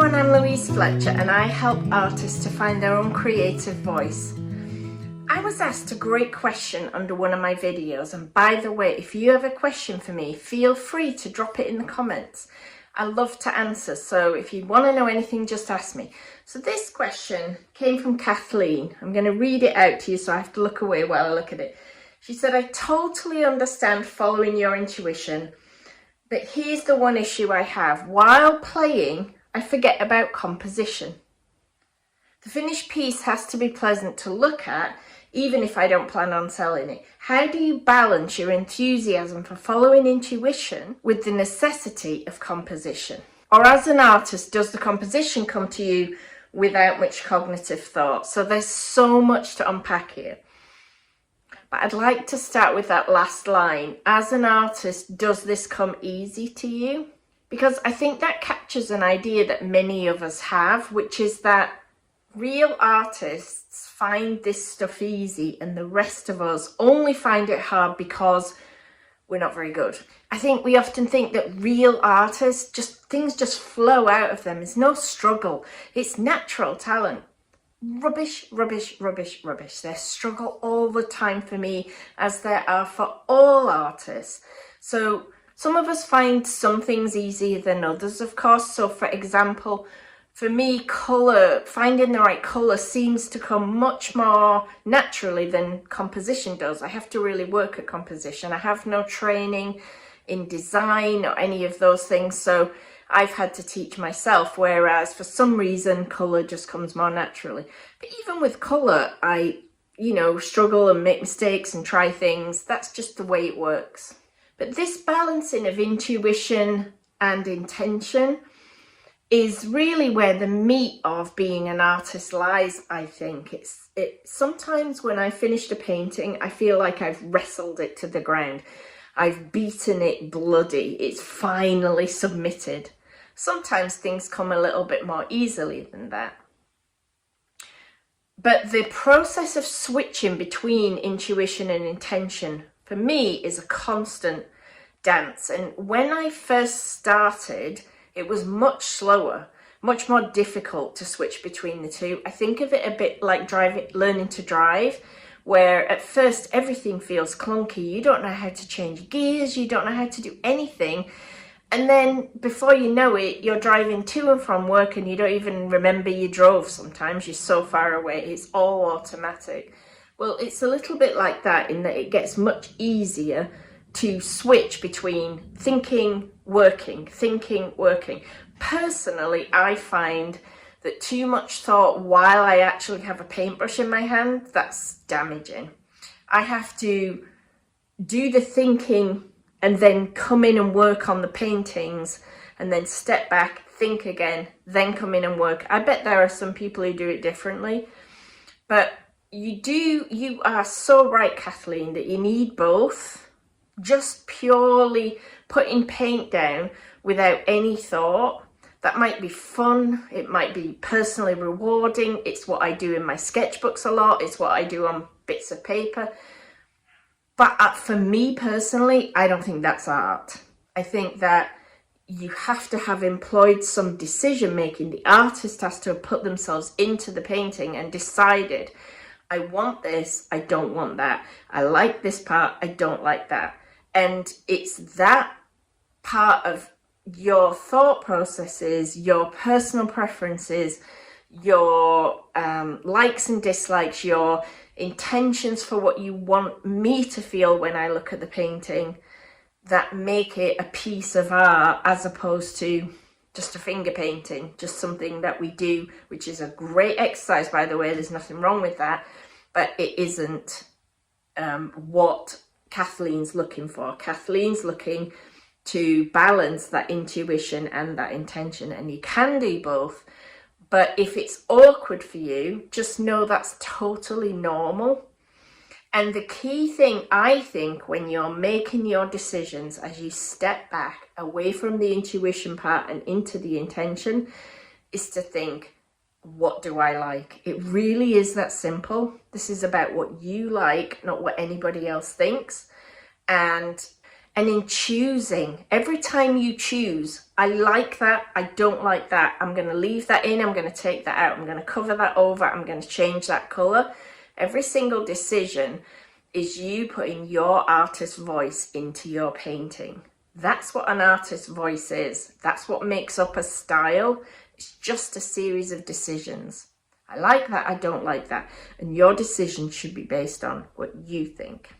everyone, I'm Louise Fletcher and I help artists to find their own creative voice. I was asked a great question under one of my videos, and by the way, if you have a question for me, feel free to drop it in the comments. I love to answer, so if you want to know anything, just ask me. So this question came from Kathleen. I'm going to read it out to you, so I have to look away while I look at it. She said, I totally understand following your intuition, but here's the one issue I have. While playing, I forget about composition. The finished piece has to be pleasant to look at, even if I don't plan on selling it. How do you balance your enthusiasm for following intuition with the necessity of composition? Or as an artist, does the composition come to you without much cognitive thought? So there's so much to unpack here. But I'd like to start with that last line. As an artist, does this come easy to you? Because I think that captures an idea that many of us have, which is that real artists find this stuff easy and the rest of us only find it hard because we're not very good. I think we often think that real artists, things just flow out of them. There's no struggle. It's natural talent. Rubbish, rubbish, rubbish, rubbish. There's struggle all the time for me, as there are for all artists. So some of us find some things easier than others, of course. So for example, for me, colour, finding the right colour seems to come much more naturally than composition does. I have to really work at composition. I have no training in design or any of those things, so I've had to teach myself, whereas for some reason, colour just comes more naturally. But even with colour, I, struggle and make mistakes and try things. That's just the way it works. But this balancing of intuition and intention is really where the meat of being an artist lies, I think. Sometimes when I finished a painting, I feel like I've wrestled it to the ground. I've beaten it bloody. It's finally submitted. Sometimes things come a little bit more easily than that. But the process of switching between intuition and intention, for me, is a constant dance. And when I first started, it was much slower, much more difficult to switch between the two. I think of it a bit like learning to drive, where at first everything feels clunky. You don't know how to change gears, you don't know how to do anything. And then before you know it, you're driving to and from work and you don't even remember you drove sometimes. You're so far away, it's all automatic. Well, it's a little bit like that in that it gets much easier to switch between thinking, working, thinking, working. Personally, I find that too much thought while I actually have a paintbrush in my hand, that's damaging. I have to do the thinking and then come in and work on the paintings and then step back, think again, then come in and work. I bet there are some people who do it differently, but you are so right, Kathleen, that you need both. Just purely putting paint down without any thought, that might be fun, it might be personally rewarding, it's what I do in my sketchbooks a lot, it's what I do on bits of paper. But for me personally, I don't think that's art. I think that you have to have employed some decision making. The artist has to have put themselves into the painting and decided, I want this, I don't want that. I like this part, I don't like that. And it's that part of your thought processes, your personal preferences, your likes and dislikes, your intentions for what you want me to feel when I look at the painting, that make it a piece of art as opposed to just a finger painting, just something that we do, which is a great exercise, by the way, there's nothing wrong with that, but it isn't what Kathleen's looking for. Kathleen's looking to balance that intuition and that intention, and you can do both. But if it's awkward for you, just know that's totally normal. And the key thing, I think, when you're making your decisions, as you step back away from the intuition part and into the intention, is to think, what do I like? It really is that simple. This is about what you like, not what anybody else thinks. And And in choosing, every time you choose, I like that, I don't like that, I'm going to leave that in, I'm going to take that out, I'm going to cover that over, I'm going to change that colour. Every single decision is you putting your artist voice into your painting. That's what an artist's voice is. That's what makes up a style. It's just a series of decisions. I like that, I don't like that. And your decision should be based on what you think.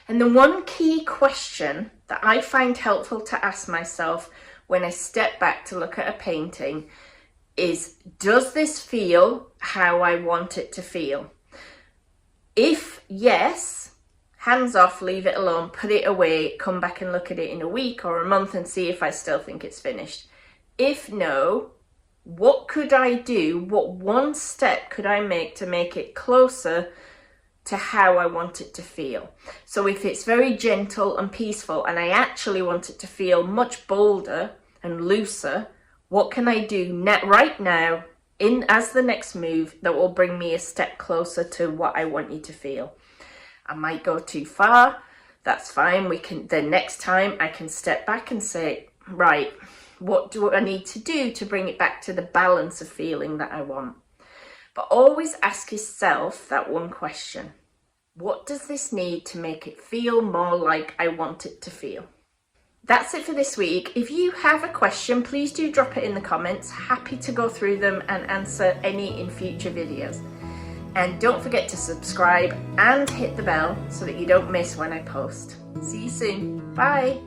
And the one key question that I find helpful to ask myself when I step back to look at a painting is, does this feel how I want it to feel? If yes, hands off, leave it alone, put it away, come back and look at it in a week or a month and see if I still think it's finished. If no, what could I do? What one step could I make to make it closer to how I want it to feel? So if it's very gentle and peaceful and I actually want it to feel much bolder and looser, what can I do right now as the next move that will bring me a step closer to what I want you to feel? I might go too far, that's fine. The next time I can step back and say, right, what do I need to do to bring it back to the balance of feeling that I want? But always ask yourself that one question. What does this need to make it feel more like I want it to feel? That's it for this week. If you have a question, please do drop it in the comments. Happy to go through them and answer any in future videos. And don't forget to subscribe and hit the bell so that you don't miss when I post. See you soon. Bye.